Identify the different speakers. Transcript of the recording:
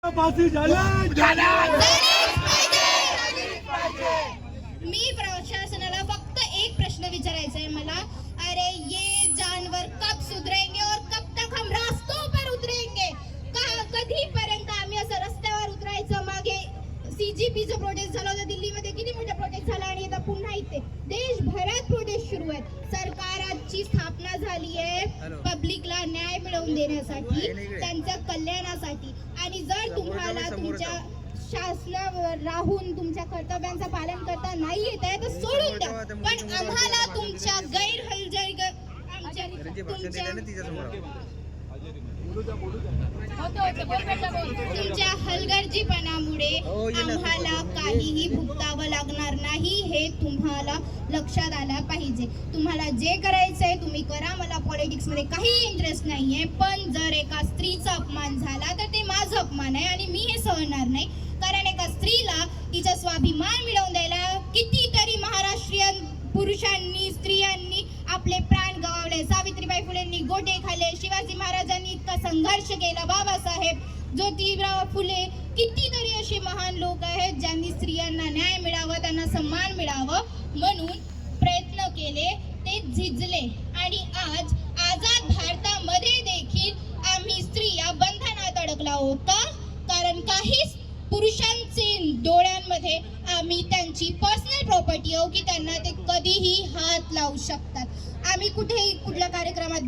Speaker 1: मी प्रशासनाला फक्त एक प्रश्न विचारायचा है मला, अरे ये जानवर कब सुधरेंगे और कब तक हम रास्तों पर उतरेंगे? कधीपर्यंत आम्ही असं रस्त्यावर उतरायचं? मागे CGPचा प्रोटेस्ट झाला होता दिल्लीमध्ये, किती मोठा प्रोटेस्ट झाला आणि आता पुन्हा इथे देशभरात प्रोटेस्ट सुरू आहेत. सरकारची स्थापना झाली आहे पब्लिकला न्याय मिळवून देण्यासाठी, त्यांच्या कल्याणासाठी. आणि जर तुम्हाला तुमच्या शासनावर राहून तुमच्या कर्तव्यांचं पालन करता नाही येत आहे तर सोडून द्या, पण आम्हाला तुमच्या तुमच्या हलगर्जीपणामुळे आम्हाला काहीही भुगतावं लागणार नाही, हे तुम्हाला लक्षात आलं पाहिजे. तुम्हाला जे करायचंय तुम्ही करा, मला पॉलिटिक्स मध्ये काही इंटरेस्ट नाहीये. पण जर एका स्त्रीचा अपमान झाला तर ते माझा अपमान आहे आणि मी हे सहणार नाही. कारण एका स्त्रीला तिचा स्वाभिमान मिळवून द्यायला कितीतरी महाराष्ट्रीयन पुरुषांनी स्त्रियांनी आपले प्राण गमावले. सावित्रीबाई फुलेंनी गोटे खाल्ले, शिवाजी महाराजांनी इतका संघर्ष केला, बाबासाहेब, ज्योतिराव फुले, कितीतरी असे महान लोक आहेत ज्यांनी स्त्रियांना न्याय मिळावा, त्यांना सन्मान मिळावं म्हणून प्रयत्न केले, ते झिजले. आणि आज आझाद भारतामध्ये देखील आम्ही स्त्रिया बंधनात अडकला होता, कारण काही पुरुषांचे डोळ्यांमध्ये आम्ही त्यांची पर्सनल प्रॉपर्टी हो की त्यांना ते कधीही हात लावू शकतात. आम्ही कुठेही कुठल्या कार्यक्रमात